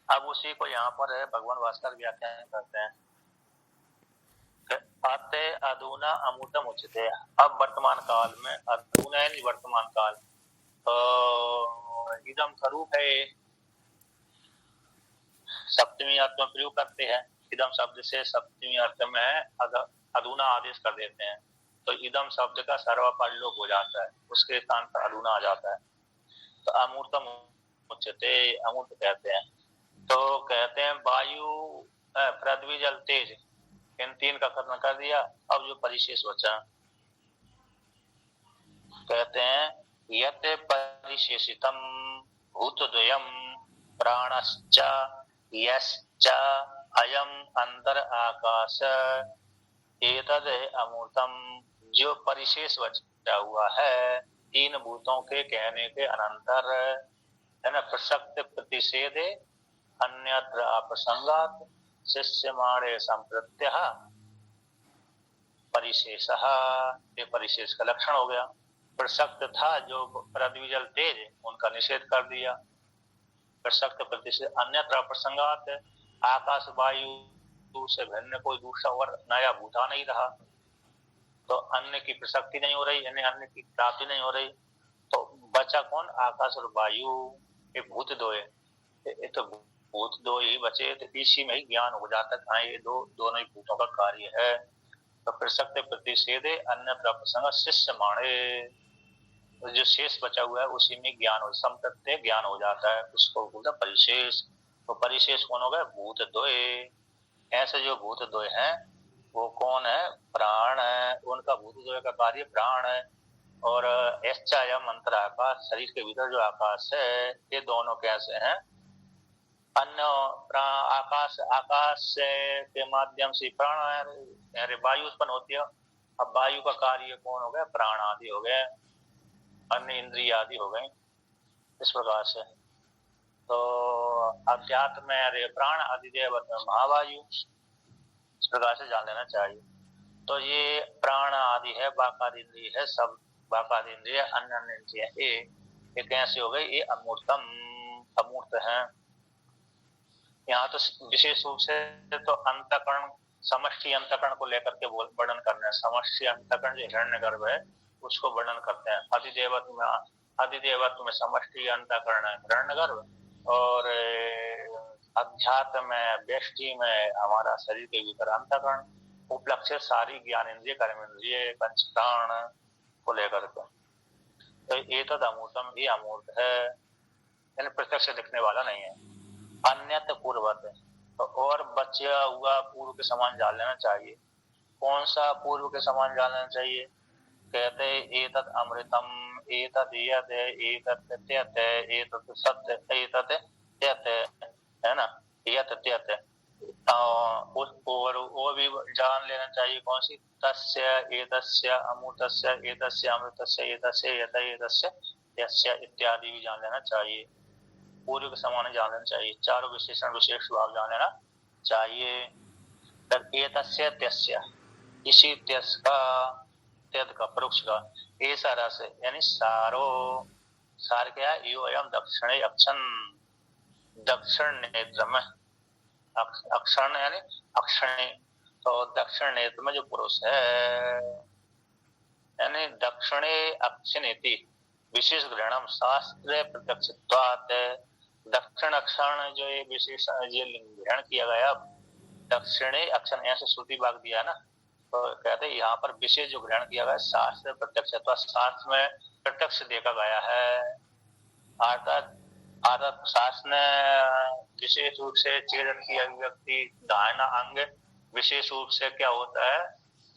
अब उसी को यहाँ पर भगवान भास्कर व्याख्यान करते हैं। अत अधुना अमृतम उच्यते। अब वर्तमान काल में, अधुना यानी वर्तमान काल, तो इदम स्वरूप है, सप्तमी अर्थ में प्रयोग करते हैं। इदम शब्द से सप्तमी अर्थ में अधुना आदेश कर देते हैं, तो इदम शब्द का सर्वपद लोप हो जाता है, उसके स्थान पर अधुना आ जाता है। तो अमूर्तम उच्यते, अमूर्त कहते हैं। तो कहते हैं वायु, पृथ्वी, जल, तेज, इन तीन का खत्म कर दिया। अब जो परिशेष बचा, कहते हैं यत परिशेषितम भूतद्वयम् प्राणश्च यश्च अयम अंतर आकाश एतद अमूर्तम। जो परिशेष बचा हुआ है तीन भूतों के कहने के अनंतर, है ना, प्रसक्त प्रतिषेध अन्यत्र अप्रसंगात शिष्यमाणे संप्रत्यः परिशेष, ये परिशेष का लक्षण हो गया। प्रसक्त था जो पृथ्वी जल तेज, उनका निषेध कर दिया। प्रसक्त प्रतिषेध अन्यत्र अप्रसंगात, आकाश वायु से भिन्न कोई दूसरा और नया भूता नहीं रहा, तो अन्य की प्रसक्ति नहीं हो रही, यानी अन्य की प्राप्ति नहीं हो रही। तो बचा कौन? आकाश और वायु, ये भूत दो है। ये तो भूत दो ही बचे, तो इसी में ही ज्ञान हो जाता है ये दोनों ही भूतों का कार्य है। तो प्रसक्त प्रतिषेधे अन्य प्रसंग शिष्य माणे, तो जो शेष बचा हुआ है उसी में ज्ञान हो, संप्रत्यय ज्ञान हो जाता है, उसको बोलता परिशेष। तो परिशेष कौन हो गए? भूत द्वय। ऐसे जो भूत द्वय हैं वो कौन है? प्राण है, उनका भूत द्वय का कार्य प्राण है। और यश्चायम अंतर आकाश, शरीर के भीतर जो आकाश है, ये दोनों कैसे हैं? अन्य आकाश, आकाश के माध्यम से प्राण वायु उत्पन्न होती है। अब वायु का कार्य कौन हो गया? प्राण आदि हो गए, अन्य इंद्रिय आदि हो गए, इस प्रकार से। तो अध्यात्म में प्राण, अधिदेव महावायु, इस प्रकार से जान लेना चाहिए। तो ये प्राण आदि है, बाकादि इंद्रिय है, सब बाकादि इंद्रिय, अन्य अन्य इंद्रिय, ये कैसे हो गई? ये अमूर्तम, अमूर्त है। यहाँ तो विशेष रूप से तो अंतःकरण, समष्टि अंतःकरण को लेकर के वर्णन करना है। समष्टि अंतःकरण जो हिरण्यगर्भ है उसको वर्णन करते हैं। अधिदेवत्व में समष्टि अंतःकरण है हिरण्यगर्भ, और अध्यात्म में, व्यष्टि में हमारा शरीर के भीतर अंतःकरण, उपलक्ष्य सारी ज्ञान इंद्रिय, कर्म इंद्रिय, पंच प्राण को लेकर के। तो ये तो अमूर्तम, ये अमूर्त है, यानी प्रत्यक्ष दिखने वाला नहीं है। अन्यत पूर्वत, तो और बचा हुआ पूर्व के समान जान लेना चाहिए। कौन सा पूर्व के समान जान लेना चाहिए? कहते एतत् अमृतम, एतत् यत्, एतत् त्यत्, एतत् सत्य, एतत् त्यत्, है ना, यत् त्यत्। और वो भी जान लेना चाहिए। कौन सी? तस्य एतस्य अमृतस्य, एतस्य अमृतस्य, एतस्य यत्, एतस्य यस्य इत्यादि भी जान लेना चाहिए। पूर्व के समान जान लेना चाहिए। चारों विशेषण विशेष भाव जान लेना चाहिए। एतस्य त्यस्य, इसी त्यस का, त्यद का, परोक्ष का, ऐसा रस यानी सारो, सार क्या है? यो एवं दक्षिणे अक्षण, दक्षिण नेत्र में, अक्षण यानी अक्षणे, तो दक्षिण नेत्र में जो पुरुष है, यानी दक्षिणे अक्षिणेति विशेष ग्रहणम शास्त्र प्रत्यक्षत्वात्। दक्षिण अक्षण जो ये विशेष ये ग्रहण किया गया, दक्षिणे अक्षण, ऐसे श्रुति भाग दिया ना, तो कहते हैं यहाँ पर विशेष जो ग्रहण किया गया शास्त्र प्रत्यक्षत्वात्, शास्त्र में प्रत्यक्ष देखा गया है। अर्थात शास्त्र ने विशेष रूप से चेतन की अभिव्यक्ति, दाहिना अंग विशेष रूप से क्या होता है?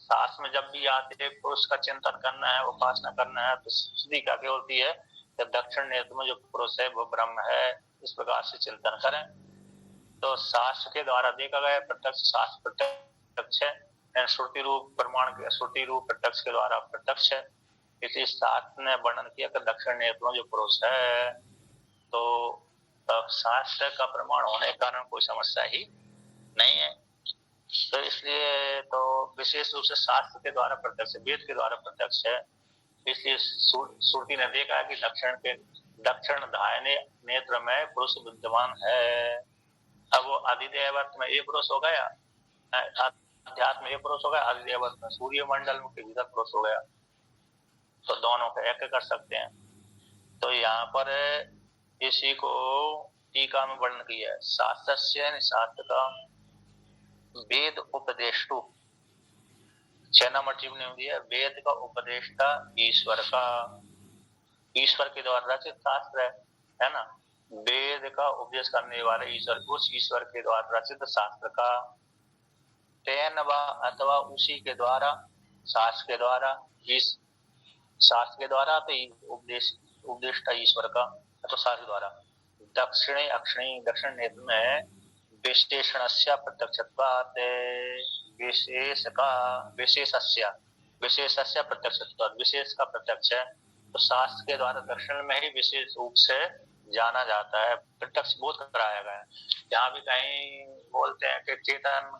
शास्त्र में जब भी आते हैं पुरुष का चिंतन करना है, उपासना करना है, तो स्थिति क्या होती है? जब दक्षिण नेत्र में जो पुरुष है वो ब्रह्म है, इस प्रकार से चिंतन करें। तो शास्त्र के द्वारा देखा गया प्रत्यक्ष, शास्त्र प्रत्यक्ष है, श्रुति रूप प्रमाण, श्रुति रूप प्रत्यक्ष के द्वारा प्रत्यक्ष है। इसलिए शास्त्र ने वर्णन किया कि दक्षिण नेत्र में जो पुरुष है, तो शास्त्र का प्रमाण होने के कारण कोई समस्या ही नहीं है। तो इसलिए तो विशेष रूप से शास्त्र के द्वारा प्रत्यक्ष, वेद के द्वारा प्रत्यक्ष है। इसलिए श्रुति ने देखा कि दक्षिण दाहिने नेत्र में पुरुष विद्यमान है। अब वो अधिदेव अर्थ में ये पुरुष हो गया, अध्यात्म में ये पुरुष हो गया, अधिदेव अर्थ में सूर्य मंडल के भीतर पुरुष हो गया, तो दोनों को एक कर सकते हैं। तो यहाँ पर इसी को टीका में वर्णन किया है, शास्त्र शास्त्र का वेद उपदेष्टु, 6 नंबर टिप्पणी में दिया, वेद का उपदेष्टा ईश्वर का, ईश्वर के द्वारा रचित शास्त्र है ना, वेद का उपदेश करने वाले ईश्वर, उस ईश्वर के द्वारा रचित शास्त्र का, तेन व अथवा उसी के द्वारा, शास्त्र के द्वारा, इस शास्त्र के द्वारा तो उपदेष्टा ईश्वर का, तो शास्त्र द्वारा, दक्षिणे अक्षिणी दक्षिण नेत्र में विशेषणस्य प्रत्यक्षत्वात्, विशेष का विशेषस्य प्रत्यक्षत्वात्, विशेष का प्रत्यक्ष है, तो शास्त्र के द्वारा दर्शन में ही विशेष रूप से जाना जाता है, प्रत्यक्ष बोध कराया गया है। जहाँ भी कहीं बोलते हैं कि चेतन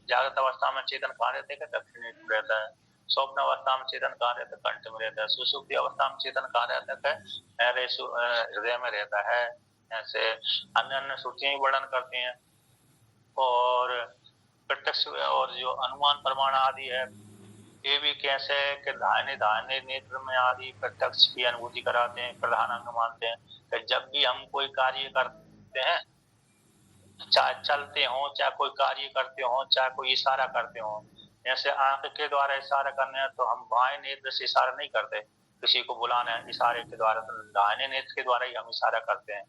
जागृत अवस्था में चेतन कहाँ रहते हैं, दक्षिण नेत्र में रहता है, स्वप्न अवस्था में चेतन कहाँ रहता है, कंठ में रहता है, सुषुप्ति अवस्था में चेतन कहाँ रहता है, हृदय में रहता है। ऐसे अन्य अन्य श्रुतियां वर्णन करती हैं, और प्रत्यक्ष और जो अनुमान प्रमाण आदि है, ये भी कैसे कि दाहिने नेत्र में आदि प्रत्यक्ष की अनुभूति कराते हैं, प्रधान अंग मानते हैं कि जब भी हम कोई कार्य करते हैं, चाहे चलते हो, चाहे कोई कार्य करते हो, चाहे कोई इशारा करते हो, जैसे आंख के द्वारा इशारा करने हैं तो हम बाएं नेत्र से इशारा नहीं करते, किसी को बुलाना है इशारे के द्वारा, तो दाहिने नेत्र के द्वारा ही हम इशारा करते हैं।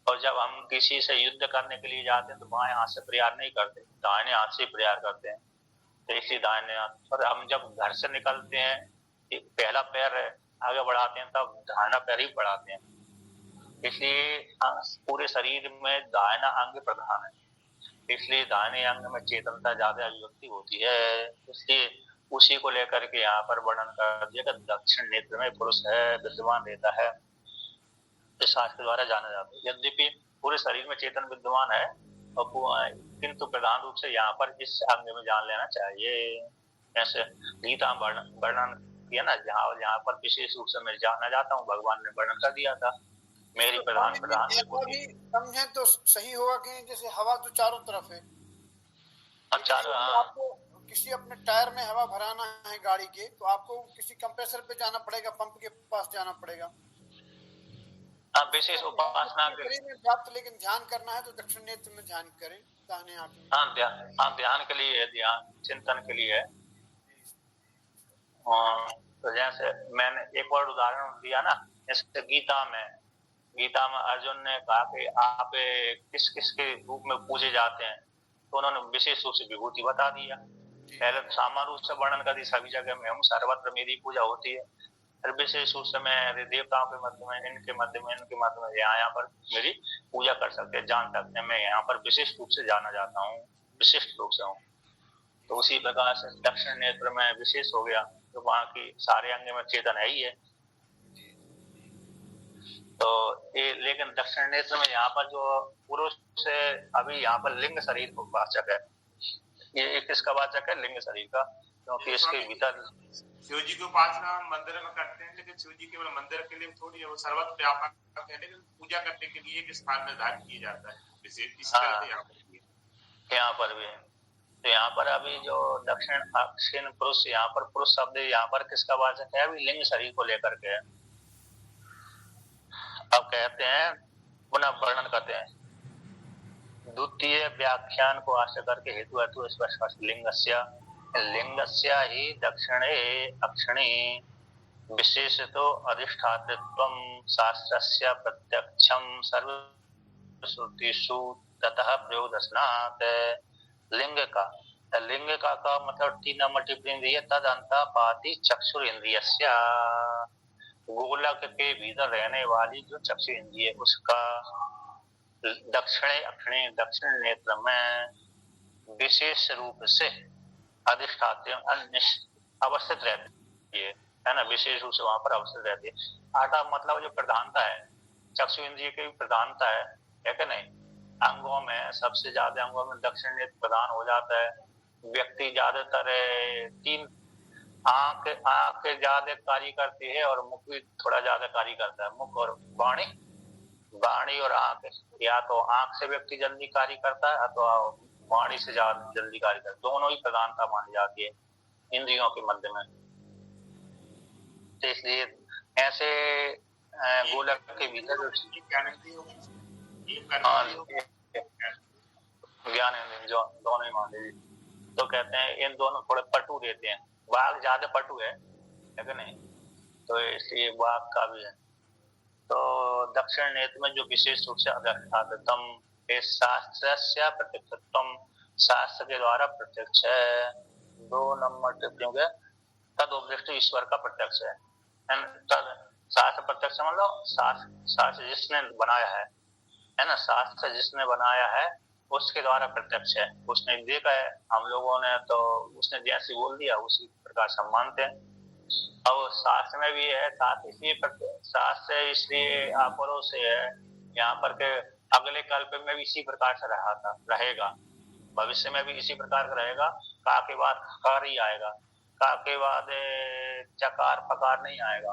और जब हम किसी से युद्ध करने के लिए जाते हैं तो बाएं हाथ से प्रहार नहीं करते, दाहिने हाथ से प्रहार करते हैं। तो इसी दाहिने हाथ, और हम जब घर से निकलते हैं, पहला पैर आगे बढ़ाते हैं तब दाहिना पैर ही बढ़ाते हैं, इसलिए पूरे शरीर में दाहिना अंग प्रधान है, इसलिए दाहिने अंग में चेतनता ज्यादा अभिव्यक्ति होती है, इसलिए उसी को लेकर के यहाँ पर वर्णन कर दिया कि दक्षिण नेत्र में पुरुष है, विद्यमान रहता है, शास्त्र द्वारा जाना जाता है। यद्यपि पूरे शरीर में चेतन विद्यमान है, किंतु प्रधान रूप से यहाँ पर इस अंग में जान लेना चाहिए। ऐसे गीता वर्णन किया ना, जहाँ पर विशेष रूप से मैं जानना चाहता हूँ, भगवान ने वर्णन कर दिया था, मेरी प्रधान समझे तो सही होगा कि जैसे हवा तो चारों तरफ है, अच्छा, आपको किसी अपने टायर में हवा भराना है गाड़ी के, तो आपको किसी कंप्रेसर पे जाना पड़ेगा, पंप के पास जाना पड़ेगा, विशेष उपासना में प्राप्त, लेकिन ध्यान करना है तो दक्षिण नेत्र में ध्यान करें, दाहिने हाथ में। ध्यान के लिए, ध्यान चिंतन के लिए है। तो जैसे मैंने एक और उदाहरण दिया ना, जैसे गीता में अर्जुन ने कहा कि आप किस किस के रूप में पूजे जाते हैं, तो उन्होंने विशेष रूप से विभूति बता दिया। पहले सामान्य रूप से वर्णन कर दी, सभी जगह में हम सर्वत्र मेरी पूजा होती है, फिर विशेष रूप से मैं देवताओं के मध्य में, इनके मध्य में यहाँ पर मेरी पूजा कर सकते हैं, जान सकते हैं, मैं यहाँ पर विशिष्ट रूप से जाना जाता हूँ, विशिष्ट रूप से हूँ। तो उसी प्रकार से दक्षिण नेत्र में विशेष हो गया, तो वहां की सारे अंग में चेतन है ही है। तो ये, लेकिन दक्षिण नेत्र में यहाँ पर जो पुरुष से, अभी यहाँ पर लिंग शरीर को वाचक है, ये किसका वाचक है, लिंग शरीर का, क्योंकि इसके भीतर शिव जी की उपासना हम मंदिर में करते हैं, लेकिन शिव जी केवल मंदिर के लिए थोड़ी है, वो सर्वत्र व्यापक है, लेकिन पूजा करने के लिए एक स्थान निर्धारित किया जाता है, इस तरह से यहाँ पर भी है। तो यहाँ पर अभी जो दक्षिण पुरुष, यहाँ पर पुरुष शब्द यहाँ पर किसका वाचक है, अभी लिंग शरीर को लेकर के। अब कहते हैं, पुनः वर्णन करते हैं, द्वितीय व्याख्यान को आश्रय करके हेतु हेतु स्पष्ट लिंगस्य ही दक्षिणे अक्षिणी विशेषतो अधिष्ठातृत्वं शास्त्रस्य प्रत्यक्षं सर्वश्रुतिषु ततः प्रयोगदर्शनात्। लिंग का मतलब 3 नंबर टिप्पणी दी है, तद अंतःपाती चक्षुर इंद्रियस्य, गोलक के भीतर रहने वाली जो चक्षु इंद्रिय है उसका, दक्षिणे अक्षिणी दक्षिण नेत्र में विशेष रूप से अधिष्ठाते अवस्थित रहती है ना, विशेष रूप से वहां पर अवस्थित रहती है। आठा मतलब जो प्रधानता है, चक्षु इंद्रिय की प्रधानता है कि नहीं, अंगों में सबसे ज्यादा अंगों में दक्षिण नेत्र प्रधान हो जाता है। व्यक्ति ज्यादातर 3 आंख ज्यादा कार्य करती है और मुख भी थोड़ा ज्यादा कार्य करता है, मुख और वाणी वाणी और आंख, या तो आंख से व्यक्ति जल्दी कार्य करता है अथवा वाणी से जल्दी कार्य करता है, दोनों ही प्रधानता मानी जाती है इंद्रियों के मध्य में। तो इसलिए ऐसे गोलक के भीतर ज्ञान जो दोनों ही मान लीजिए, तो कहते हैं इन दोनों थोड़े पटु देते हैं, वाघ ज्यादा पटु है कि नहीं, तो इसलिए वाघ का भी है। तो दक्षिण नेत्र में जो विशेष रूप से अधिष्ठातम शास्त्र प्रत्यक्षत्वम, शास्त्र के द्वारा प्रत्यक्ष है। 2 नंबर टिप्पणियों के तद उपदिष्ट ईश्वर का प्रत्यक्ष है। तद शास्त्र प्रत्यक्ष मतलब शास्त्र जिसने बनाया है ना, शास्त्र जिसने बनाया है उसके द्वारा प्रत्यक्ष है, उसने देखा है, हम लोगों ने तो उसने जैसे बोल दिया उसी प्रकार से हम मानते हैं। अब शास्त्र में भी है, शास्त्र इसलिए आपरो से है यहाँ पर के अगले कल्प में भी इसी प्रकार से रहेगा, भविष्य में भी इसी प्रकार का रहेगा। का के बाद कार ही आएगा, का के बाद चकार पकार नहीं आएगा,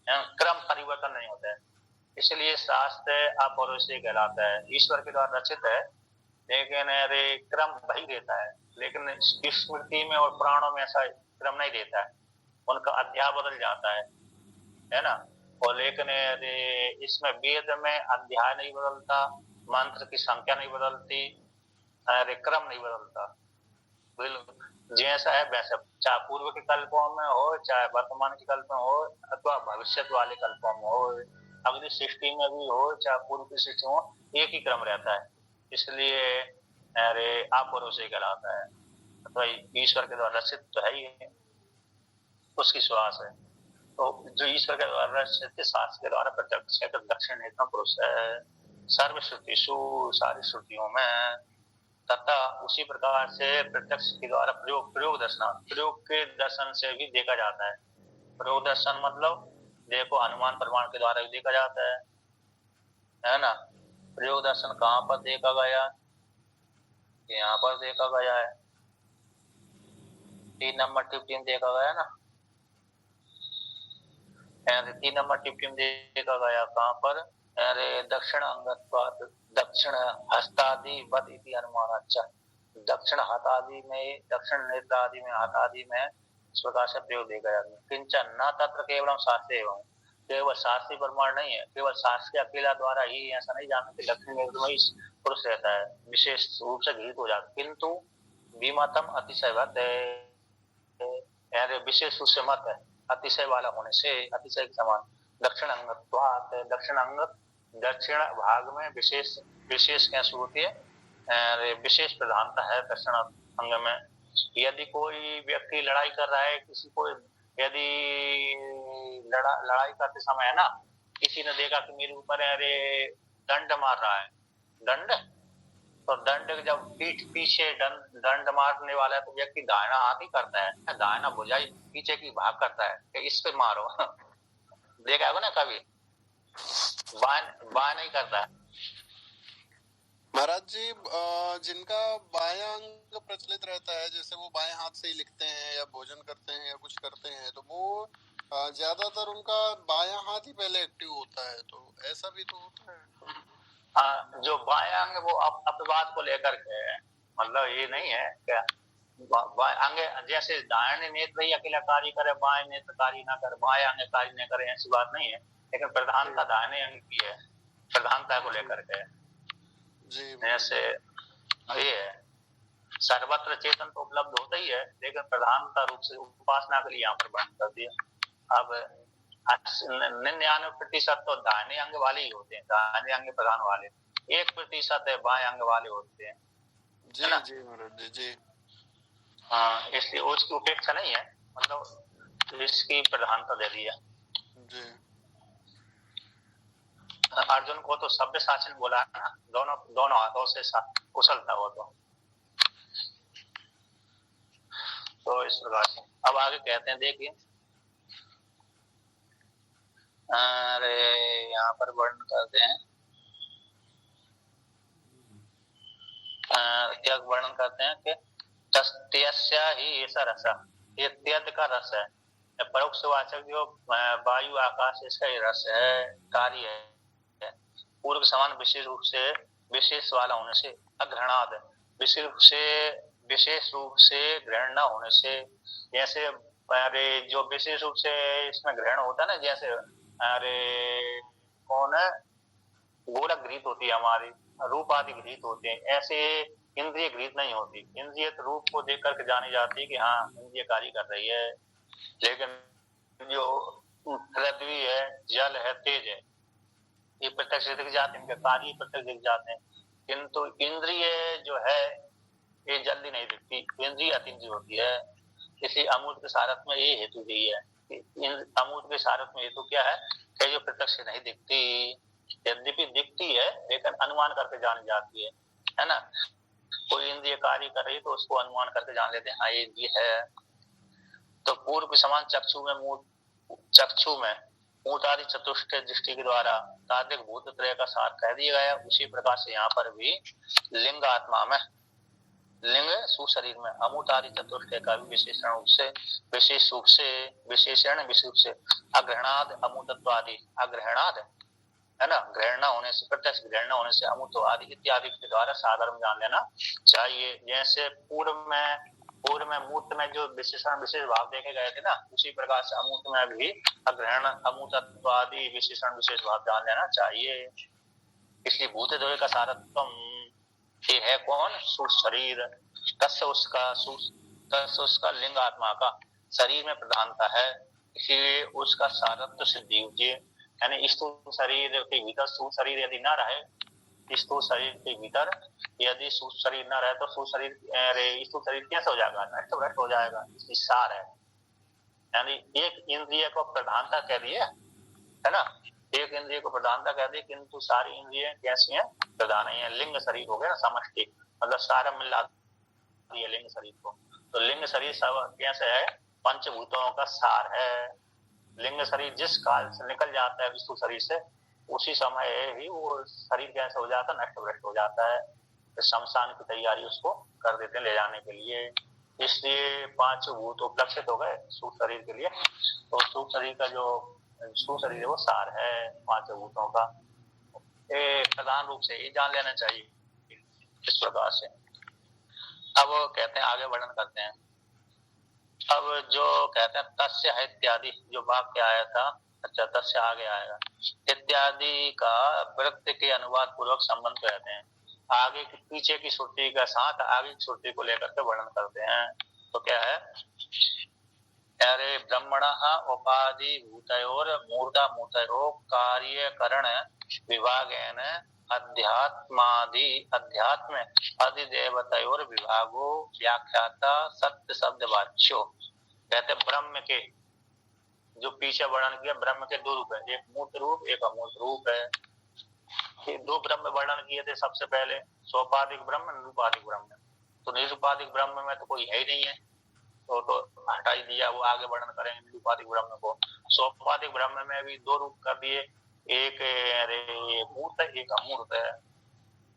क्रम परिवर्तन नहीं होता है। इसलिए शास्त्र अपौरुषेय कहलाता है, ईश्वर के द्वारा रचित है, लेकिन अरे क्रम वही देता है, लेकिन स्मृति में और पुराणों में ऐसा क्रम नहीं देता है, उनका अध्याय बदल जाता है ना। और लेकिन इसमें वेद में अध्याय नहीं बदलता, मंत्र की संख्या नहीं बदलती, अरे क्रम नहीं बदलता, जैसा है वैसा, चाहे पूर्व के कल्पों में हो, चाहे वर्तमान के कल्प में हो, अथवा भविष्य वाले कल्पों में हो, अगली सृष्टि में भी हो, चाहे पूर्व की सृष्टि में हो, एक ही क्रम रहता है। इसलिए अरे अपौरुषेय कहलाता है, अथवा ईश्वर के द्वारा रचित तो है ही है, उसकी श्वास है। तो जो ईश्वर के द्वारा रचित शास्त्र के द्वारा प्रत्यक्ष है, तो दक्षिण नेत्र पुरुष है सर्वश्रुतिषु, सारी श्रुतियों में, तथा उसी प्रकार से प्रत्यक्ष के द्वारा प्रयोग के दर्शन से भी देखा जाता है। प्रयोग दर्शन मतलब देखो अनुमान प्रमाण के द्वारा भी देखा जाता है ना। प्रयोग दर्शन कहाँ पर देखा गया, यहाँ पर देखा गया है, 3 नंबर टिप्पणी देखा गया ना, 3 नंबर टिप्पणी देखा गया कहाँ पर, अरे दक्षिण अंगत्वात् दक्षिण हस्तादि वद इति अनुमान। अच्छा, दक्षिण हाथ आदि में, दक्षिण नेत्र आदि में, हाथ आदि में इस प्रकार से प्रयोग देखा जाता है। किंचन न तत्र केवल शास्त्रीय एवं, केवल शास्त्रीय प्रमाण नहीं है, केवल शास्त्र अकेला द्वारा ही ऐसा नहीं जानना कि दक्षिण नेत्र में ही पुरुष रहता है, विशेष रूप से गृहित हो जाता, किंतु विमतम अतिशयवत है, विशेष रूप से मत है, अतिशय वाला होने से, अतिशय के समान। दक्षिण अंगत्वात्, दक्षिण अंग दक्षिण भाग में विशेष कैसे होती है, विशेष प्रधानता है दक्षिण अंग में। यदि कोई व्यक्ति लड़ाई कर रहा है, किसी को यदि लड़ाई करते समय है ना, किसी ने देखा कि मेरे ऊपर अरे दंड मार रहा है, दंड, तो दंड जब पीछे दंड मारने वाला है तो व्यक्ति दाहिना हाथ ही करता है, दाहिना भुजाई पीछे की भाग करता है कि इस पे मारो देखा है ना कभी, बाएं नहीं करता है। महाराज जी, जिनका बायां अंग प्रचलित रहता है, जैसे वो बाएं हाथ से ही लिखते हैं या भोजन करते हैं या कुछ करते हैं, तो वो ज्यादातर उनका बायां हाथ ही पहले एक्टिव होता है, तो ऐसा भी तो होता है। जो बायां अंग वो अपवाद को लेकर के, मतलब ये नहीं है क्या अंग जैसे दाहिने नेत्र ही अकेला कार्य करे, बाएं नेत्र कार्य ना करे, बाएं अंग कार्य न करे, ऐसी बात नहीं है, लेकिन प्रधानता दाहिने अंग की है, प्रधानता को लेकर के ऐसे ये है। सर्वत्र चेतन तो उपलब्ध होता ही है, लेकिन प्रधानता रूप से उपासना के लिए यहाँ पर वर्णन कर दिया। अब 99% तो दाहिने अंग वाले ही होते हैं, दाहिने अंग प्रधान वाले, 1% है बाएं अंग वाले होते हैं, जी ना? जी महाराज जी। हाँ, इसलिए उसकी उपेक्षा नहीं है, मतलब इसकी प्रधानता दे दी है जी। अर्जुन को तो सभ्य शासन बोला है ना, दोनों हाथों से कुशल था वो तो इस प्रकार से। अब आगे कहते हैं, देखिए अरे यहाँ पर वर्णन करते हैं, क्या वर्णन करते हैं कि तस्त्य ही ऐसा रस, ये त्यद का रस है, परोक्षवाचक जो वायु आकाश इसका ही रस है, कार्य है, पूर्व के समान विशेष रूप से विशेष वाला होने से अग्रहणाद, विशेष रूप से ग्रहण न होने से, जैसे अरे जो विशेष रूप से इसमें ग्रहण होता है ना, जैसे अरे कौन है, गोलक गृहीत होती है हमारी, रूप आदि गृहीत होते हैं, ऐसे इंद्रिय गृहीत नहीं होती। इंद्रिय रूप को देख करके जानी जाती है कि हाँ इंद्रिय कार्य कर रही है, लेकिन जो पृथ्वी है, जल है, तेज है, ये प्रत्यक्ष दिख जाते हैं, इनके कार्य प्रत्यक्ष दिख जाते हैं, किंतु इंद्रिय जो है ये जल्दी नहीं दिखती, इंद्रिय अतीन्द्रिय होती है। इसलिए अमूर्त के सारथ में ये हेतु यही है कि अमूर्त के सारथ में हेतु क्या है कि जो प्रत्यक्ष नहीं दिखती, यद्यपि दिखती है लेकिन अनुमान करके जानी जाती है ना। कोई इंद्रिय कार्य कर रही है तो उसको अनुमान करके जान लेते हैं हाँ ये है। तो पूर्व के समान चक्षु में मूत आदि चतुष्ट दृष्टि के द्वारा तात्विक भूत त्रय का सार कह दिया गया, उसी प्रकार से यहाँ पर भी लिंग आत्मा में, लिंग सुशरीर में अमूत आदि चतुष्ट का भी विशेषण रूप से अग्रहणाद अमूतत्व आदि, अग्रहणाद है ना, ग्रहण होने से, प्रत्यक्ष ग्रहण होने से अमूत आदि इत्यादि के द्वारा साधारण जान लेना चाहिए। जैसे पूर्व में मूर्त में जो विशेष भाव देखे गए थे ना, उसी प्रकार से अमूत में भी अग्रहण अमूतत्व आदि विशेष भाव जान लेना चाहिए। इसलिए भूतद्वय का सारत्वम ये है कौन, सुशरीर, तस्य उसका लिंग आत्मा का शरीर में प्रधानता है, इसलिए उसका सारत्व सिद्धि होती है। यानी स्थूल शरीर के भीतर स्थूल शरीर यदि न रहे, स्थूल शरीर के भीतर यदि स्थूल शरीर न रहे तो स्थूल शरीर कैसे हो जाएगा, नष्ट भ्रष्ट हो जाएगा। इसकी सार है, यानी एक इंद्रिय को प्रधानता कह दी है ना, एक इंद्रिय को प्रधानता कह दी, किंतु सारी इंद्रिय कैसी हैं, प्रधान है। लिंग शरीर हो गया ना, समष्टि मतलब सारा मिला दिया लिंग शरीर को। तो लिंग शरीर सब कैसे है, पंचभूतों का सार है। लिंग शरीर जिस काल से निकल जाता है विष्णु शरीर से, उसी समय ही वो शरीर कैसे हो जाता है, नष्ट भ्रष्ट हो जाता है। तो शमशान की तैयारी उसको कर देते हैं ले जाने के लिए। इसलिए पांच भूत उपलक्षित हो गए सूक्ष्म शरीर के लिए। तो सूक्ष्म शरीर का जो सूक्ष्म शरीर है वो सार है पांच भूतों का, प्रधान रूप से ये जान लेना चाहिए इस प्रकार से। अब कहते हैं आगे वर्णन करते हैं। अब जो कहते हैं तस्य है इत्यादि जो वाक्य आया था, अच्छा तस्य आगे आएगा, इत्यादि का वृत्त के अनुवाद पूर्वक संबंध कहते हैं। आगे की पीछे की श्रुति के साथ आगे की श्रुति को लेकर के वर्णन करते हैं। तो क्या है, अरे ब्रह्मणः उपाधि भूतयोर मूर्धा मूतयो कार्यकरण विभागेन अध्यात्म अधिदेवतयोर विभागो व्याख्याता सत्य शब्द वाच्यो। कहते ब्रह्म के जो पीछे वर्णन किया, ब्रह्म के दो रूप है, एक मूर्त रूप एक अमूर्त रूप है। ये दो ब्रह्म वर्णन किए थे सबसे पहले, सोपाधिक ब्रह्म निरूपाधिक ब्रह्म। तो निरूपाधिक ब्रह्म में तो कोई है ही नहीं है, तो हटा ही दिया, वो आगे वर्णन करेंगे निरूपाधिक ब्रह्म को। सोपाधिक ब्रह्म में भी दो रूप कर दिए, एक मूर्त है एक अमूर्त है।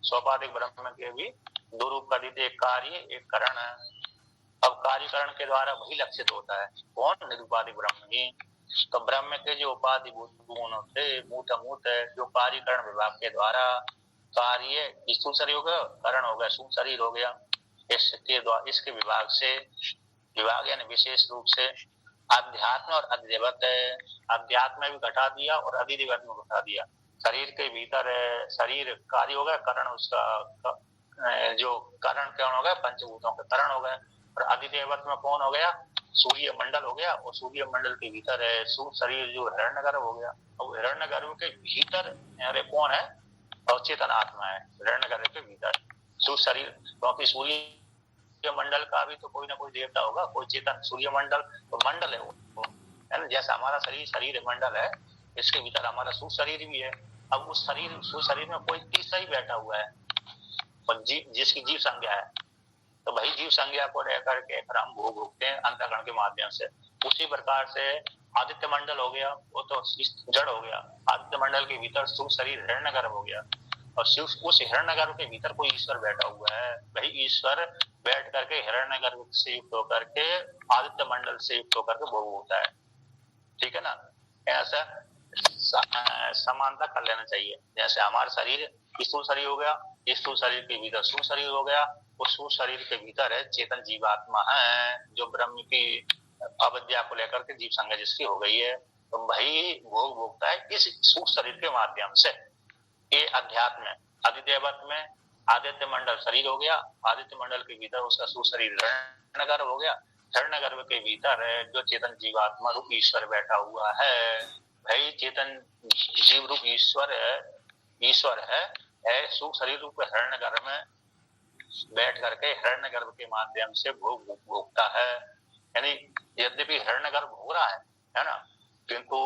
सोपाधिक ब्रह्म के भी दो रूप कर दिए, एक कार्य एक करण है। अब कार्यकरण के द्वारा वही लक्षित होता है कौन, निरूपाधिक ब्रह्म ही। तो ब्रह्म के जो उपाधि गुण थे मूर्त अमूर्त है, जो कार्यकरण विभाग के द्वारा कार्य स्थूल शरीर हो गया, करण हो गया, सूक्ष्म शरीर हो गया, इसके द्वारा इसके विभाग यानी विशेष रूप से अध्यात्म और अधिदेवत है। अध्यात्म में भी घटा दिया और अधिदेवत में घटा दिया। शरीर के भीतर शरीर कार्य हो गया, करण उसका जो करण कौन हो गया, पंचभूतों के करण हो गए। और अधिदेवत में कौन हो गया, सूर्य मंडल हो गया, और सूर्य मंडल के भीतर है शरीर जो हिरण्यगर्भ हो गया। और हिरण्यगर्भ के भीतर कौन है, और चेतन आत्मा है हिरण्यगर्भ के भीतर शरीर। क्योंकि सूर्य मंडल का भी तो कोई ना कोई देवता होगा, कोई चेतन। सूर्य मंडल तो मंडल है वो, है ना, जैसा हमारा शरीर मंडल है, इसके भीतर हमारा सुशरीर भी है। अब उस सुशरीर में कोई तीसरा ही बैठा हुआ है और जिसकी जीव संज्ञा है। तो भाई जीव संज्ञा को लेकर के हम भोग भोगते हैं अंतःकरण के माध्यम से। उसी प्रकार से आदित्य मंडल हो गया, वो तो जड़ हो गया। आदित्य मंडल के भीतर सूक्ष्म शरीर हिरण्यगर्भ हो गया, और उस हिरण्यगर्भ के भीतर कोई ईश्वर बैठा हुआ है। वही ईश्वर बैठ करके हिरण्यगर्भ से युक्त होकर के आदित्य मंडल से युक्त होकर के भोग होता है। ठीक है ना, ऐसा समानता कर लेना चाहिए। जैसे हमारा शरीर स्थूल शरीर हो गया, स्थूल शरीर के भीतर सूक्ष्म शरीर हो गया, उस सूक्ष्म शरीर के भीतर है चेतन जीवात्मा है जो ब्रह्म की अविद्या को लेकर के जीव संज्ञा जिसकी हो गई है, तो वही भोग भोगता है इस सूक्ष्म शरीर के माध्यम से। ये अध्यात्म है। अधिदेवत में आदित्य मंडल शरीर हो गया, आदित्य मंडल के भीतर उसका सूक्ष्म शरीर हिरण्यगर्भ हो गया, हिरण्यगर्भ के भीतर है जो चेतन जीवात्मा रूप ईश्वर बैठा हुआ है। भाई चेतन जीव रूप ईश्वर है सूक्ष्म शरीर रूप हिरण्यगर्भ में बैठ करके हिरण्यगर्भ के माध्यम से भोग भोगता है। यानी यद्यपि हिरण्यगर्भ हो रहा है ना, किंतु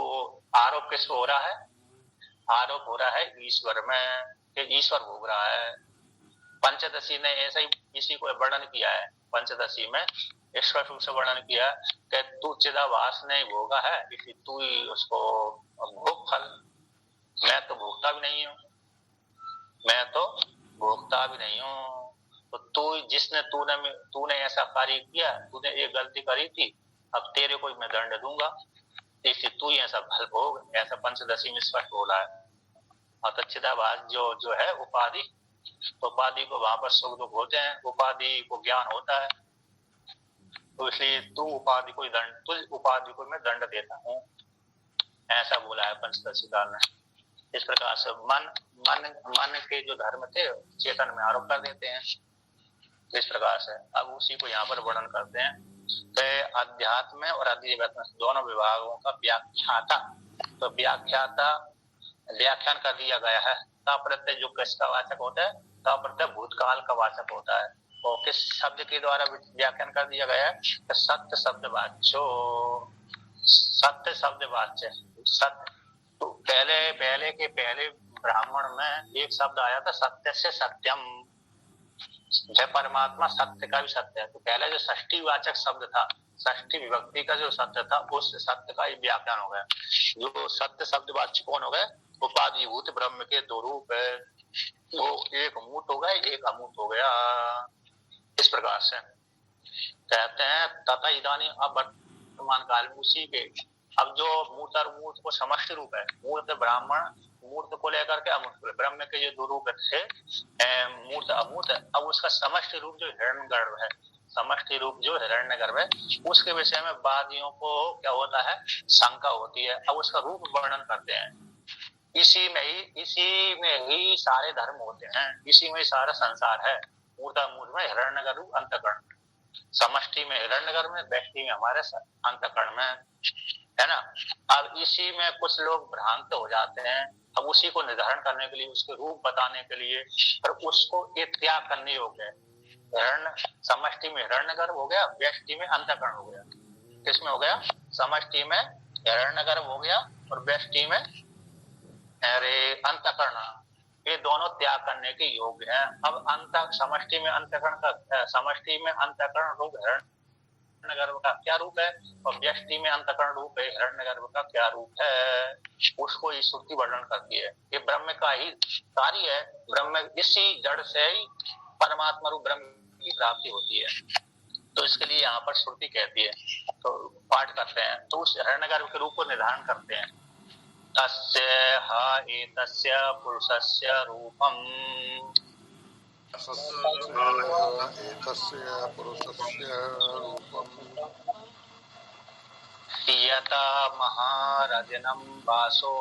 आरोप किस हो रहा है? आरोप हो रहा है ईश्वर में, कि ईश्वर भोग रहा है। पंचदशी ने ऐसा ही इसी को वर्णन किया है। पंचदशी में ईश्वर रूप से वर्णन किया कि तू चिदाभास ने भोगा है, इसलिए तू ही उसको भोग फल। मैं तो भोगता भी नहीं हूँ, मैं तो भोगता भी नहीं हूँ। तो तूने ऐसा कार्य किया, तूने एक गलती करी थी, अब तेरे को मैं दंड दूंगा, इसलिए तू ही ऐसा फल भोग। ऐसा पंचदशी में स्पष्ट बोला है। और चिदाभास जो है उपाधि को वहां पर सुख दुख होते हैं, उपाधि को ज्ञान होता है, तो इसलिए तुझ उपाधि को मैं दंड देता हूँ, ऐसा बोला है पंचदशी काल में। इस प्रकार से मन के जो धर्म थे चेतन में आरोप कर देते हैं। इस प्रकार से अब उसी को यहाँ पर वर्णन करते हैं कि अध्यात्म और अधिदेवत्म दोनों विभागों का व्याख्यान कर दिया गया है। ता प्रत्यय जो किसका वाचक होता है? ता प्रत्यय भूतकाल का वाचक होता है। और किस शब्द के द्वारा व्याख्यान कर दिया गया है? सत्य शब्द वाच्य। सत्य तो पहले ब्राह्मण में एक शब्द आया था सत्य से सत्यम। जय परमात्मा सत्य का भी सत्य है। तो पहले जो षष्ठी वाचक शब्द था, षष्ठी विभक्ति का जो सत्य था, उस सत्य का व्याख्यान हो गया। जो सत्य शब्द वाच्य कौन हो गए? उपाधिभूत ब्रह्म के दो रूप है, वो एक मूर्त हो गया, एक अमूर्त हो गया। इस प्रकार से कहते हैं तथा इदानी अब वर्तमान काल में उसी के अब जो मूर्त और मूर्त को समष्टि रूप है, मूर्त ब्राह्मण मूर्त को लेकर के अमूर्त ब्रह्म के जो दो रूप थे मूर्त अमूर्त, अब उसका समष्टि रूप जो हिरण्यगर्भ है, समष्टि रूप जो हिरण्यगर्भ है, उसके विषय में वादियों को क्या होता है? शंका होती है। अब उसका रूप वर्णन करते हैं। इसी में ही सारे धर्म होते हैं, इसी में सारा संसार है। मूर्त में हिरण्यगर्भ अंतःकरण, समष्टि में हिरण्यगर्भ में, व्यष्टि में हमारे अंतःकरण में, है ना। अब इसी में कुछ लोग भ्रांत हो जाते हैं। अब उसी को निर्धारण करने के लिए, उसके रूप बताने के लिए, पर उसको ये त्याग करने योग्य है। समष्टि में हिरण्यगर्भ हो गया, व्यष्टि में अंतःकरण हो गया। किसमें हो गया? समष्टि में हिरण्यगर्भ हो गया और व्यष्टि में अंतःकरण, ये दोनों त्याग करने के योग्य हैं। अब समष्टि में अंतःकरण रूप हिरण्यगर्भ का क्या रूप है और व्यष्टि में अंतःकरण रूप है हिरण्यगर्भ का क्या रूप है, उसको इस श्रुति वर्णन करती है। ये ब्रह्म का ही कार्य है। ब्रह्म इसी जड़ से ही परमात्मा रूप ब्रह्म की प्राप्ति होती है। तो इसके लिए यहाँ पर श्रुति कहती है। तो पाठ करते हैं, तो उस हिरण्यगर्भ के रूप को निर्धारण करते हैं। तस्य हा एतस्य पुरुषस्य रूपम् यथा महारजनं वासो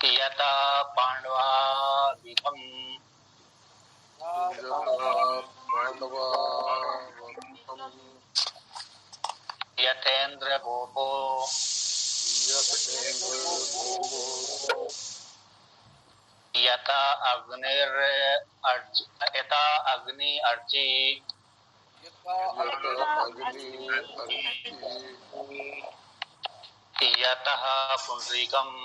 यथा पांडवादिकम् यथेन्द्र गोपो यथा अग्नि अर्ची यतः पुंडरीकम्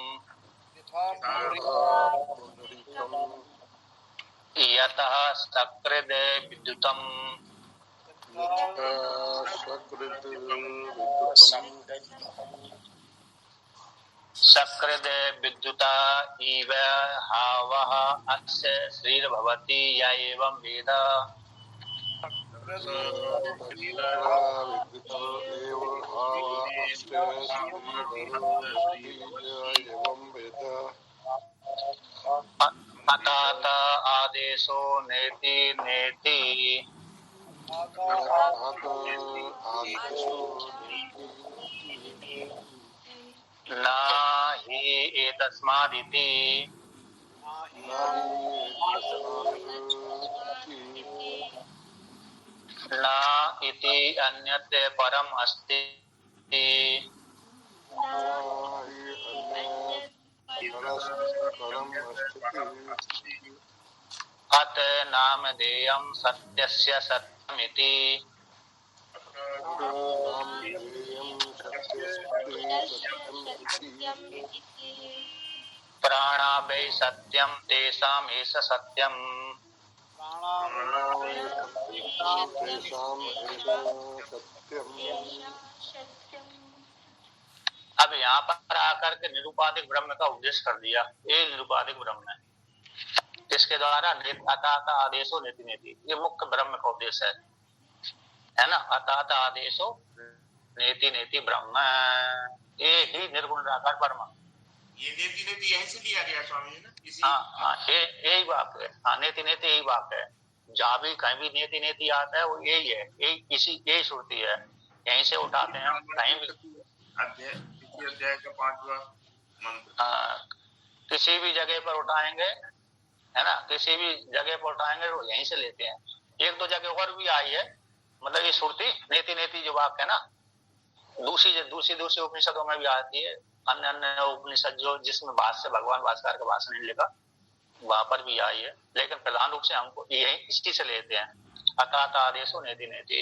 यतः सकृद विद्युतम् सकृद विद्युता इव हावः अस्य श्रीर्भवति य एवं वेद। अतात आदेशो नेति नेति न हि एतस्मादिति न इति अन्यत् परम् अस्ति। अत नामधेयं सत्यस्य सत्यमिति। प्राणा वै सत्यं तेषाम् एष सत्यम्। अब यहाँ पर आकर के निरुपाधिक ब्रह्म का उपदेश कर दिया। ये निरुपाधिक ब्रह्म है, इसके द्वारा अतात आदेशो नीति नीति, ये मुख्य ब्रह्म का उपदेश है ना। अतात आदेशो नीति नीति ब्रह्म, ये ही निर्गुण निराकार ब्रह्म। ये नीति नीति यहीं से लिया गया स्वामी जी ना, इसी। हाँ, यही बात है। हाँ, नीति नीति यही बात है। जहाँ भी कहीं भी नीति नीति आता है वो यही है, यही श्रुति है, यहीं से उठाते हैं कहीं भी। अध्याय का 5वां मंत्र। हाँ, किसी भी जगह पर उठाएंगे, है ना, किसी भी जगह पर उठाएंगे वो यहीं से लेते हैं। एक दो जगह और भी आई है, मतलब ये श्रुति नेति नेति जो वाक्य है ना, दूसरी उपनिषदों में भी आती है। अन्य अन्य उपनिषद जो जिसमें भाष्य भगवान भास्कर का भाषण नहीं लिखा, वहां पर भी आई है, लेकिन प्रधान रूप से हमको यही इसी से लेते हैं। अतात आदेशो नेति नेति।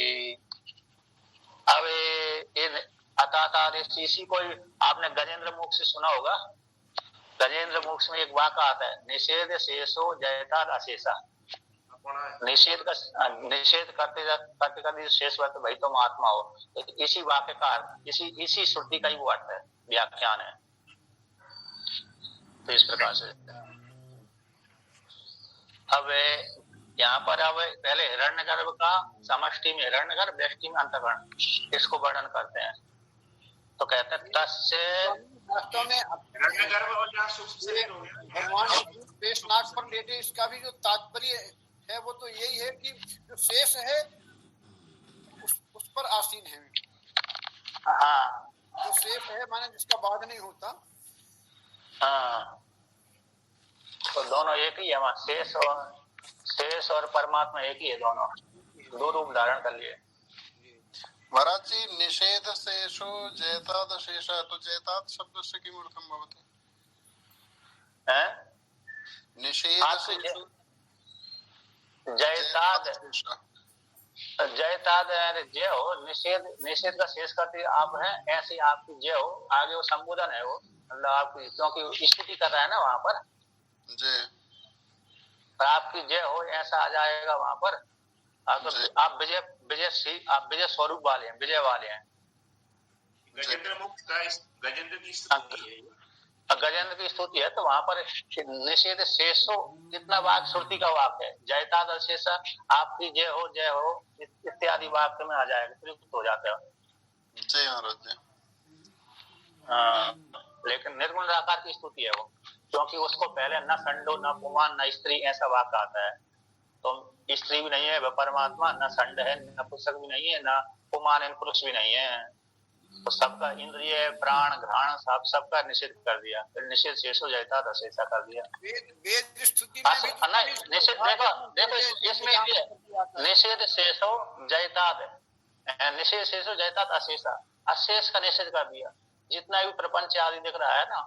अब ये अतात आदेश, इसी को आपने गजेंद्र मोक्ष से सुना होगा। गजेंद्र मोक्ष में एक वाक्य आता है, निषेध शेषो जयता अशेषा। निषेध करते करते शेष वर्त भाई तुम आत्मा हो। तो इसी वाक्य का इसी श्रुति का ही वो अर्थ है, व्याख्यान है। तो इस प्रकार से अब यहाँ पर अब पहले हिरण्यगर्भ का समष्टि में हिरण्यगर्भ, व्यष्टि में अंतःकरण, इसको वर्णन करते हैं। तो कहते हैं तस्य वास्तव में भगवान शेषनाग पर लेटे, इसका भी जो तात्पर्य है वो तो यही है कि जो शेष है उस पर आसीन है। हाँ, जो शेष है माने जिसका बाध नहीं होता। हाँ, तो दोनों एक ही है वहाँ, शेष और परमात्मा एक ही है, दोनों दो रूप धारण कर लिए। महाराज जी, निषेध शेषो जयताद शेष, तो जयताद शब्द से किमर्थम भवति? निषेध शेषो जयताद जय हो, निषेध का शेष करते आप हैं, ऐसे आपकी जय हो, आगे वो संबोधन है, वो मतलब आपकी, क्योंकि स्थिति कर रहा है ना वहां पर जी, आपकी जय हो ऐसा आ जाएगा वहां पर। आप विजय स्वरूप वाले हैं, विजय वाले हैं। गजेंद्र की स्तुति है, गजेंद्र की स्तुति है। तो वहां पर निषेध शेषो जितना वाक्य श्रुति का वाक्य है, जयता शेष, आपकी जय हो इत्यादि वाक्य में आ जाएगा, प्रयुक्त हो जाता है। जय महाराज जी। लेकिन निर्गुण निराकार की स्तुति है वो, क्योंकि उसको पहले न संडो न पुमान न स्त्री ऐसा वाक्य आता है। तो स्त्री भी नहीं है वह परमात्मा, न संड है, न पुस्तक भी नहीं है, न पुमान पुरुष भी नहीं है। तो सबका इंद्रिय प्राण घ्राण सबका निषेध कर दिया, फिर निषेध शेष हो जाता था, ऐसा कर दिया। देखो इसमें निषेध शेष हो जयताद, निषेध शेष हो जयताद अशेषा, अशेष का निषेध कर दिया। जितना भी प्रपंच आदि दिख रहा है ना,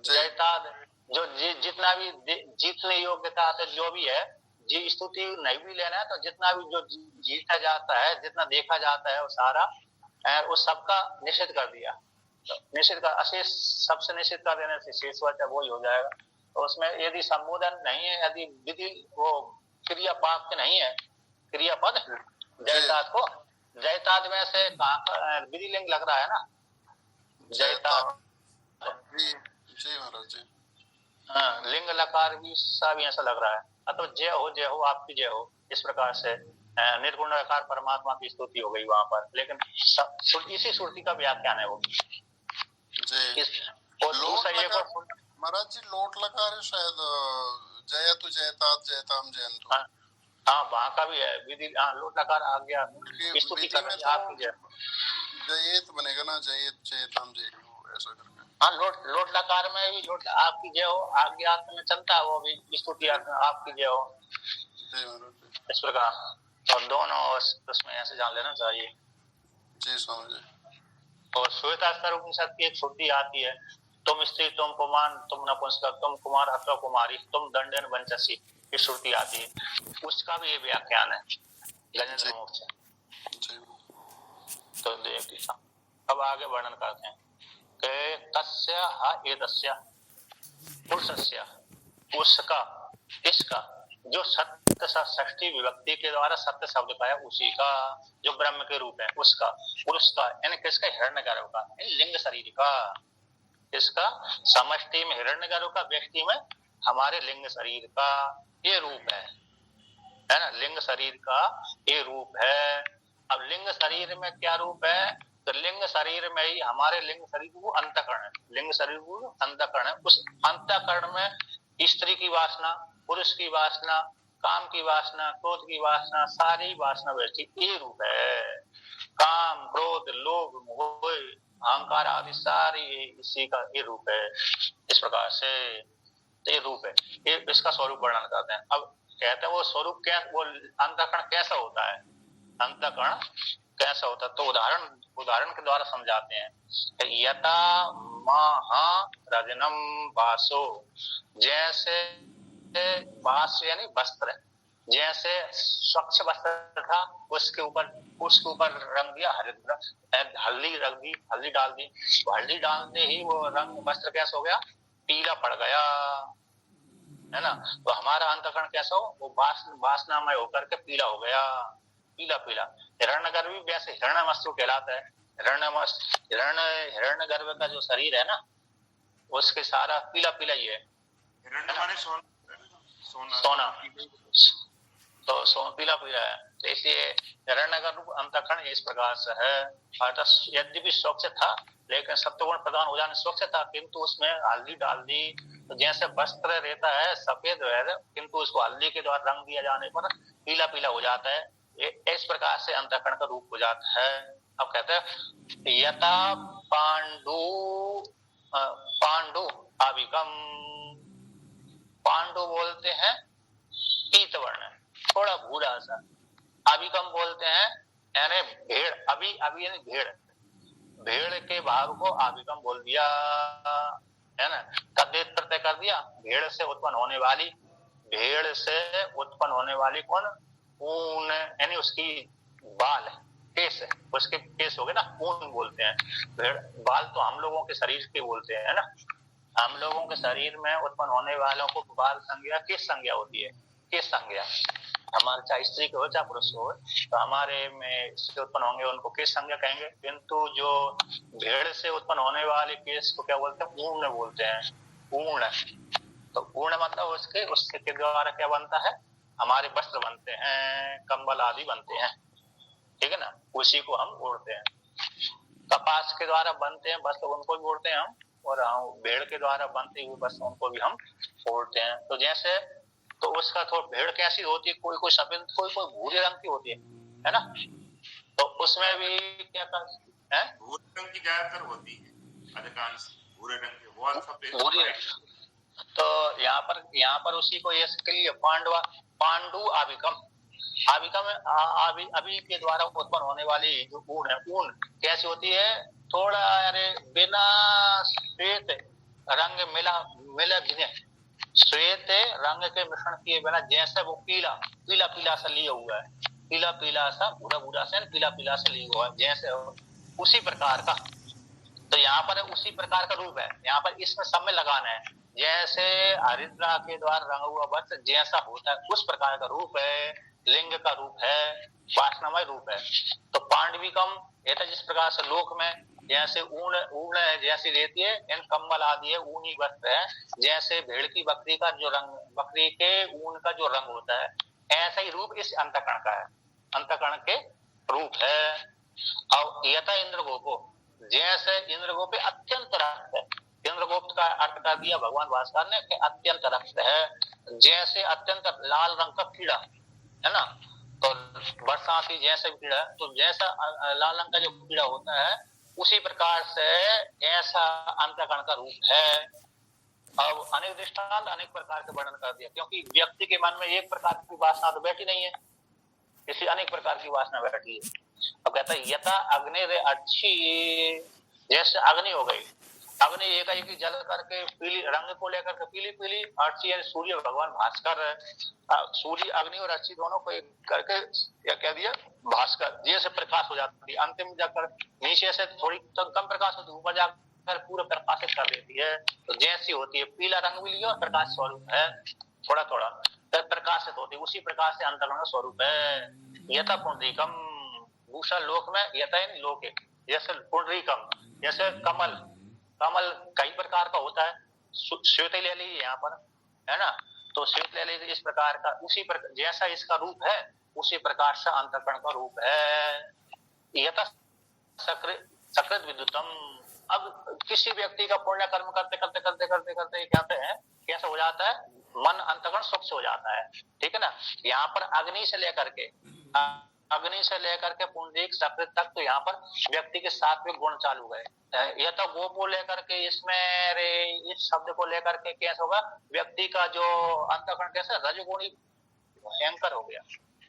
जयताद जो जितना भी जीतने योग्यता से जो भी है, जी स्तुति नहीं भी लेना है, तो जितना भी जो जीता जाता है, जितना देखा जाता है वो सारा उस सबका निषेध कर दिया। तो निषेध का अशेष सबसे निषेध कर देने से शेष बचा वो ही हो जाएगा। तो उसमें यदि संबोधन नहीं है, यदि विधि वो क्रिया वाक्य नहीं है, क्रियापद जयताद को, जयताद में से कहाँ विधि लिंग लग रहा है ना, जयताद, जी जी महाराज जी। हाँ, लिंग लकार भी सा भी ऐसा लग रहा है। अतः जय हो आपकी जय हो, इस प्रकार से निर्गुण आकार परमात्मा की स्तुति हो गई वहां पर। लेकिन इसी श्रुति का व्याख्यान है वो जी। और दूसरा एक और महाराज जी लोट लकार है शायद, जयतु जयतात जयताम जयंतु। हाँ वहां का भी है विधि। हाँ लोट लकार आ गया, स्तुति कर रही आपकी जय। जयेत बनेगा ना, जयेत जयताम जयंतु ऐसा करके। हाँ लोट लकार में भी लोट आपकी जय हो आज्ञा में चलता है, वो भी स्तुति आपकी जय हो इस प्रकार। तो दोनों उसमें ऐसे जान लेना चाहिए। जी स्वामी जी। और श्वेतास्तर उपनिषद की एक श्रुति आती है, तुम स्त्री तुम कुमान तुम नपुंसक तुम कुमार अथवा कुमारी तुम दंडन वंचसी, ये श्रुति आती है। उसका भी ये व्याख्यान है गजेंद्र मोक्ष से। तो देखिए अब आगे वर्णन करते हैं कि तस्य हा एतस्य पुरुषस्य, उसका इसका जो सत्य षष्ठी विभक्ति के द्वारा सत्य शब्द का है उसी का, जो ब्रह्म के रूप है उसका, पुरुष का यानी किसका, हिरण्यगर्भ का, लिंग शरीर का। इसका समष्टि में हिरण्यगर्भ का, व्यक्ति में हमारे लिंग शरीर का ये रूप है ना, लिंग शरीर का ये रूप है। अब लिंग शरीर में क्या रूप है, तो लिंग शरीर में ही हमारे लिंग शरीर वो अंतःकरण है, लिंग शरीर वो अंतःकरण है। उस अंतःकरण में स्त्री की वासना, पुरुष की वासना, काम की वासना, क्रोध की वासना, सारी वासना बैठी ये रूप है। काम क्रोध लोभ मोह अहंकार आदि सारी इसी का ये रूप है। इस प्रकार से ये रूप है, ये इसका स्वरूप वर्णन करते हैं। अब कहते हैं वो स्वरूप क्या, वो अंतःकरण कैसा होता है, अंतःकरण कैसा होता है, तो उदाहरण के द्वारा समझाते हैं। यथा महारजनम वासो, जैसे वास यानी वस्त्र, जैसे स्वच्छ वस्त्र था उसके ऊपर रंग दिया हल्दी रख दी, हल्दी डाल दी, हल्दी डालते ही वो रंग वस्त्र कैसा हो गया, पीला पड़ गया है ना। तो हमारा अंतःकरण कैसा हो, वो वासनामय होकर के पीला हो गया, पीला पीला। हिरण्यगर्भ भी वैसे हिरण्यमस्तु कहलाता है। हिरण्यगर्भ का जो शरीर है ना उसके सारा पीला पीला ही है। हिरण्य माने सोना, तो पीला पीला है। तो इसलिए हिरण्यगर्भ अंतःकरण इस प्रकार से है। यद्यपि स्वच्छ था लेकिन सत्वगुण प्रधान हो जाने स्वच्छ था, किंतु उसमें हल्दी डाल दी, तो जैसे वस्त्र रहता है सफेद है किंतु उसको हल्दी के द्वारा रंग दिया जाने पर पीला पीला हो जाता है। इस प्रकार से अंतःकरण का रूप हो जाता है। अब कहते हैं यथा पांडु आविकम, पांडु बोलते हैं पीत वर्ण, थोड़ा भूरा सा, आविकम बोलते हैं यानी भेड़, अभी यानी भेड़ के भाव को आविकम बोल दिया है ना। तद्धित प्रत्यय कर दिया, भेड़ से उत्पन्न होने वाली कौन, ऊन यानी उसकी बाल केस है, उसके केस हो गए ना, ऊन बोलते हैं। भेड़ बाल तो हम लोगों के शरीर के बोलते हैं ना, हम लोगों के शरीर में उत्पन्न होने वालों को बाल संज्ञा किस संज्ञा होती है, किस संज्ञा, हमारे चाहे स्त्री के हो चाहे पुरुष हो, तो हमारे में से उत्पन्न होंगे उनको केस संज्ञा कहेंगे। किंतु जो भेड़ से उत्पन्न होने वाले केस को क्या बोलते हैं, ऊर्ण बोलते हैं, ऊर्ण। तो ऊर्ण मतलब उसके द्वारा क्या बनता है, हमारे वस्त्र बनते हैं, कंबल आदि बनते हैं, ठीक है ना, उसी को हम ओढ़ते हैं। कपास के द्वारा बनते हैं वस्त्र, उनको भी ओढ़ते हैं हम, और भेड़ के द्वारा बनते हुए वस्त्र उनको भी हम ओढ़ते हैं। तो जैसे तो उसका थोड़ा भेड़ कैसी होती है, कोई सफेद कोई भूरे रंग की होती है ना, तो उसमें भी क्या करते हैं, भूरे रंग की ज्यादातर होती है, अधिकांश भूरे रंग की, बहुत सफेद भूरे। तो यहाँ पर उसी को इसके लिए पांडु आविकम, अभी के द्वारा उत्पन्न होने वाली जो ऊन है, ऊन कैसी होती है, थोड़ा अरे बिना श्वेत रंग मिला भिने, श्वेत रंग के मिश्रण किए बिना, जैसे वो पीला सा लिया हुआ है, पीला सा भूरा से पीला से लिया हुआ है, जैसे उसी प्रकार का। तो यहाँ पर उसी प्रकार का रूप है, यहाँ पर इसमें सब में लगाना है, जैसे हरिद्रा के द्वारा रंगा हुआ वस्त्र जैसा होता है उस प्रकार का रूप है, लिंग का रूप है, वासनामय रूप है। तो पांडविकम ऐसा जिस प्रकार से लोक में जैसे ऊन ऊन जैसी रहती है, इन कम्बल आदि है, ऊनी वस्त्र है। जैसे भेड़ की बकरी का जो रंग, बकरी के ऊन का जो रंग होता है, ऐसा ही रूप इस अंतःकरण का है, अंतःकरण के रूप है। और यथा इंद्रगोपो, जैसे इंद्रगोप अत्यंत रक्त है, इंद्रगोप्त का अर्थ कर दिया भगवान भास्कर ने कि अत्यंत रक्त है। जैसे अत्यंत लाल रंग का कीड़ा है ना, तो बरसाती जैसे कीड़ा, तो जैसा लाल रंग का जो कीड़ा होता है, उसी प्रकार से ऐसा अंतःकरण का रूप है। अब अनेक दृष्टांत अनेक प्रकार के वर्णन कर दिया, क्योंकि व्यक्ति के मन में एक प्रकार की वासना तो बैठी नहीं है, इसलिए अनेक प्रकार की वासना बैठी है। अब कहता है यथा अग्नि रे अच्छी, जैसे अग्नि हो गई, अग्नि एकाएक जल करके पीली रंग को लेकर के पीली पीली, अर्ची सूर्य भगवान भास्कर, सूर्य अग्नि और अर्ची दोनों को एक करके क्या कह दिया भास्कर, जैसे प्रकाश हो जाती है, अंतिम जाकर नीचे से थोड़ी तो कम प्रकाश होती है, ऊपर जाकर पूरा प्रकाशित कर देती है। तो जैसी होती है, पीला रंग भी लिया और प्रकाश स्वरूप है, थोड़ा थोड़ा प्रकाशित होती है, उसी प्रकार से अंतःकरण स्वरूप है। यथा पुंडरीकम, दूसरा लोक में यथा लोक है, जैसे पुंडरीकम, जैसे कमल, कमल कई प्रकार का होता है, श्वेत ले लीजिए यहाँ पर, है ना, तो श्वेत ले लीजिए इस प्रकार का, उसी प्रकार जैसा इसका रूप है उसी प्रकार से अंतःकरण का रूप है। यथा सकृत विद्युतम, अब किसी व्यक्ति का पुण्य कर्म करते करते करते करते करते कहते हैं कैसा हो जाता है, मन अंतःकरण स्वच्छ हो जाता है, ठीक है ना। यहाँ पर अग्नि से लेकर के पुंडरीक सकृत तक, तो यहाँ पर व्यक्ति के सात्विक गुण चालू गए। यह तो वो को लेकर के इसमें इस शब्द को लेकर के कैसा होगा, व्यक्ति का जो अंतःकरण कैसा रजोगुणी भयंकर हो गया,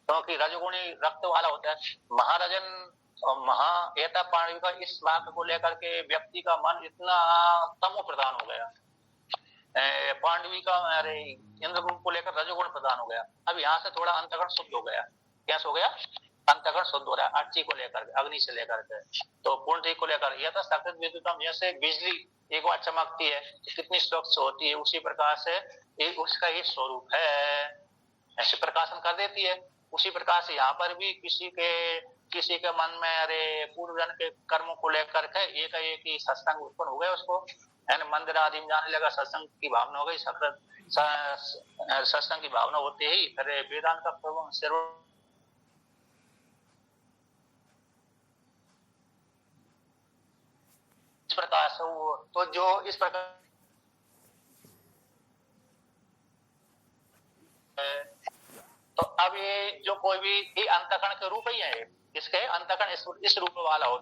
क्योंकि रजोगुणी रक्त वाला होता है। महाराजन एता पांडवी का इस वाक्य को लेकर के व्यक्ति का मन इतना तमो प्रधान हो गया, पांडवी का अरे इंद्रगुण को लेकर रजोगुण प्रदान हो गया। अब यहाँ से थोड़ा अंतःकरण शुद्ध हो गया, कैसे हो गया, अंतःकरण शुद्ध हो रहा है, अर्ची को लेकर के, अग्नि से लेकर के, तो पुंडरीक को लेकर। यह था सकृत विद्युतम, जैसे बिजली एक बार चमकती है कितनी स्वच्छ होती है, उसी प्रकार से उसका ही स्वरूप है, ऐसे प्रकाशन कर देती है। उसी प्रकार से यहाँ पर भी किसी के मन में अरे पूर्व जन्म के कर्मों को लेकर के एक ही सत्संग उत्पन्न हो गया, उसको मंदिर आदि में जाने लगा, सत्संग की भावना हो गई, सत्संग की भावना होते ही फिर वेदांत का श्रवण इस प्रकार से वो, तो जो इस प्रकार तो अब ये जो कोई भी ये अंतःकरण के रूप ही है, इसके अंतःकरण इस रूप वाला हो,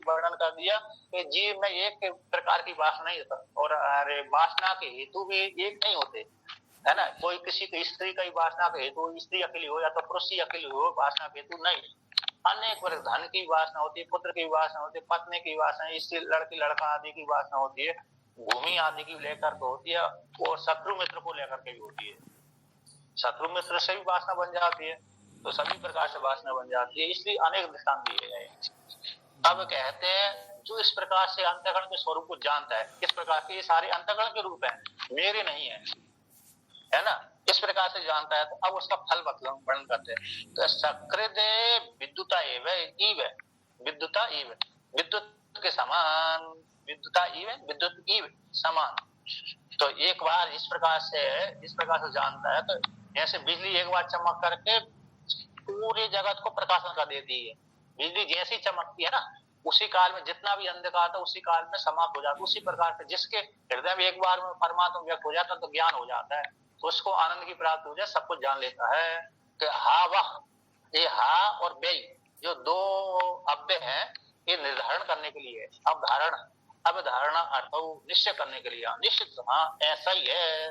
वर्णन कर दिया कि जीव में एक प्रकार की वासना नहीं होता, और अरे वासना के हेतु भी एक नहीं होते, है ना। कोई किसी की स्त्री का वासना के हेतु स्त्री अकेली हो या तो पुरुष ही अकेली हो, वासना के हेतु नहीं। अनेक वर्ग, धन की वासना होती है, पुत्र की वासना होती है, पत्नी की वासना, स्त्री लड़की लड़का आदि की वासना होती है, भूमि आदि की लेकर के होती है, और शत्रु मित्र को लेकर के भी होती है, शत्रु मित्र से भी वासना बन जाती है, तो सभी प्रकार से वासना बन जाती है, इसलिए अनेक दृष्टांत दिए गए। अब कहते हैं जो इस प्रकार से अंतःकरण के स्वरूप को जानता है, इस प्रकार के ये सारे अंतःकरण के रूप हैं, मेरे नहीं है ना, इस प्रकार से जानता है, तो अब उसका फल वर्णन करते हैं। तो सकृत विद्युता एव, विद्युता एव, विद्युत के समान, विद्युता एव, विद्युत एव समान। तो एक बार इस प्रकार से जानता है, तो जैसे बिजली एक बार चमक करके पूरे जगत को प्रकाशन कर देती है, बिजली जैसी चमकती है ना, उसी काल में जितना भी अंधकार था उसी काल में समाप्त हो जाता। उसी प्रकार से जिसके हृदय में एक बार में परमात्मा व्यक्त हो जाता तो ज्ञान हो जाता है, तो उसको आनंद की प्राप्ति हो जाए, सब कुछ जान लेता है कि हा वह, ये हा और बे जो दो अव्यय हैं, ये निर्धारण करने के लिए, अवधारणा अर्थ निश्चय करने के लिए, निश्चित हाँ ऐसा ही है।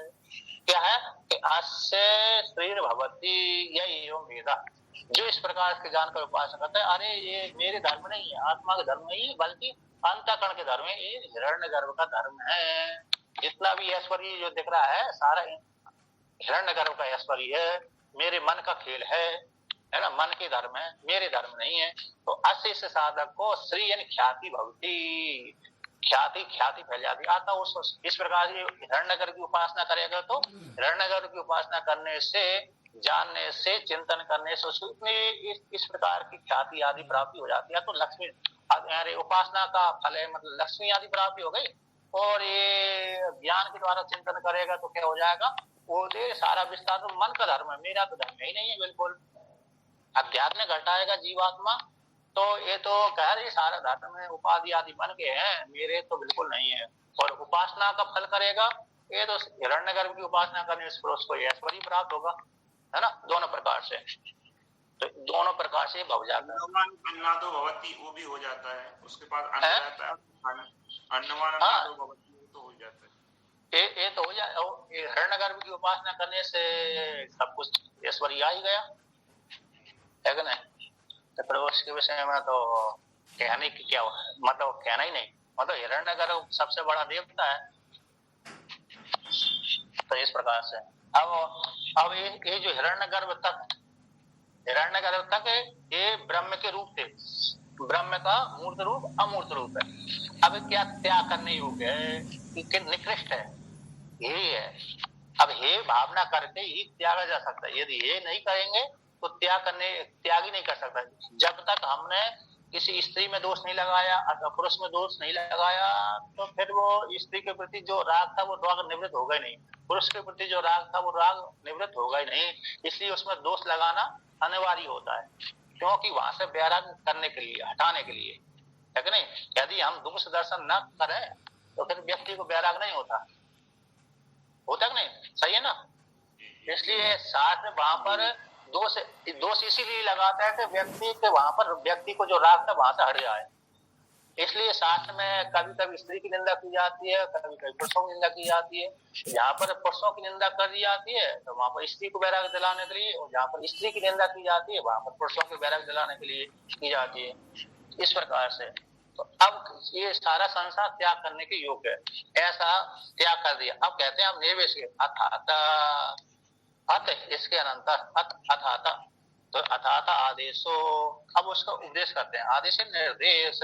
क्या है कि अस्य शरीर भवती एवं वेदा, जो इस प्रकार के जानकर उपासना करता है, अरे ये मेरे धर्म नहीं है, आत्मा का धर्म नहीं है, बल्कि अंतःकरण के धर्म है, ये हिरण्यगर्भ का धर्म है। जितना भी ऐश्वर्य जो दिख रहा है सारा हिरण्यगर्भ का ऐश्वर्य है, मेरे मन का खेल है ना, मन के धर्म है, मेरे धर्म नहीं है। तो अस्य से साधक को श्री यानी ख्याति भवती, ख्याति फैल जाती। आता उस इस प्रकार से हिरण्यगर्भ की उपासना करेगा, तो हिरण्यगर्भ की उपासना करने से जानने से, चिंतन करने से उसको इस प्रकार की ख्याति आदि प्राप्ति हो जाती है। तो लक्ष्मी, अरे उपासना का फल है, मतलब लक्ष्मी आदि प्राप्ति हो गई। और ये ज्ञान के द्वारा चिंतन करेगा तो क्या हो जाएगा, वो दे सारा विस्तार तो मन का धर्म है, मेरा तो धर्म ही नहीं है बिल्कुल। अध्यात्म घटाएगा जीवात्मा तो ये तो कह रही सारा धर्म में उपाधि आदि बन के हैं, मेरे तो बिल्कुल नहीं है। और उपासना का फल करेगा, ये तो हिरण्यगर्भ की उपासना करने से उसको ऐश्वर्य प्राप्त होगा, है ना। दोनों प्रकार से, तो दोनों प्रकार से भवजात अन्नादो भवति वो भी हो जाता है, उसके बाद अन्न रहता है, अन्नवान अन्नादो भवति तो हो जाता है। ये तो हो जाए। हिरण्यगर्भ की उपासना करने से सब कुछ ऐश्वर्य आ ही गया, है कि नहीं। तो फिर उसके विषय में तो कहने की क्या, मतलब कहना ही नहीं, मतलब हिरण्यगर्भ सबसे बड़ा देवता है। तो इस प्रकार से अब ये जो हिरण्यगर्भ तक ये ब्रह्म के रूप थे, ब्रह्म का मूर्त रूप अमूर्त रूप है। अब क्या त्याग करने योग्य है कि निकृष्ट है, यही है। अब हे भावना करके ही त्यागा जा सकता है, यदि ये नहीं करेंगे तो त्याग ही नहीं कर सकता। जब तक हमने किसी स्त्री में दोष नहीं लगाया अथवा पुरुष में दोष नहीं लगाया, तो फिर वो स्त्री के प्रति जो राग था वो राग निवृत्त होगा ही नहीं, पुरुष के प्रति जो राग था वो राग निवृत्त होगा ही नहीं। इसलिए उसमें दोष लगाना अनिवार्य होता है, क्योंकि वहां से वैराग करने के लिए, हटाने के लिए, है कि नहीं। यदि हम दोष दर्शन न करें तो फिर व्यक्ति को वैराग नहीं होता कि नहीं, सही है ना। इसलिए शास्त्र में वहां पर दोष इसीलिए लगाता है कि व्यक्ति के वहां पर व्यक्ति को जो राग था वहां से हट जाए। इसलिए शास्त्र में कभी कभी स्त्री की निंदा की जाती है, कभी कभी पुरुषों की निंदा की जाती है। जहाँ पर पुरुषों की निंदा कर दी जाती है तो वहां पर स्त्री को वैराग दिलाने के लिए, और जहाँ पर स्त्री की निंदा की जाती है वहां पर पुरुषों को वैराग दिलाने के लिए की जाती है, इस प्रकार से। तो अब ये सारा संसार त्याग करने के योग्य है, ऐसा त्याग कर दिया। अब कहते हैं अब निर्वेश अथ इसके अनंतर अथाता, तो अथाता आदेशो, अब उसका उपदेश करते हैं। आदेश निर्देश,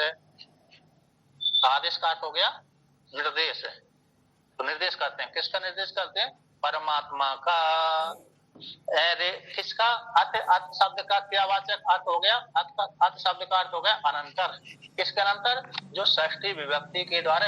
आदेश का अर्थ हो गया निर्देश, तो निर्देश करते हैं, किसका निर्देश करते हैं, परमात्मा का। किसका, अथ शब्द का क्या वाचक अर्थ हो गया, अथ शब्द का अर्थ हो गया अनंतर। किसके अनंतर, जो षष्ठी विभक्ति के द्वारा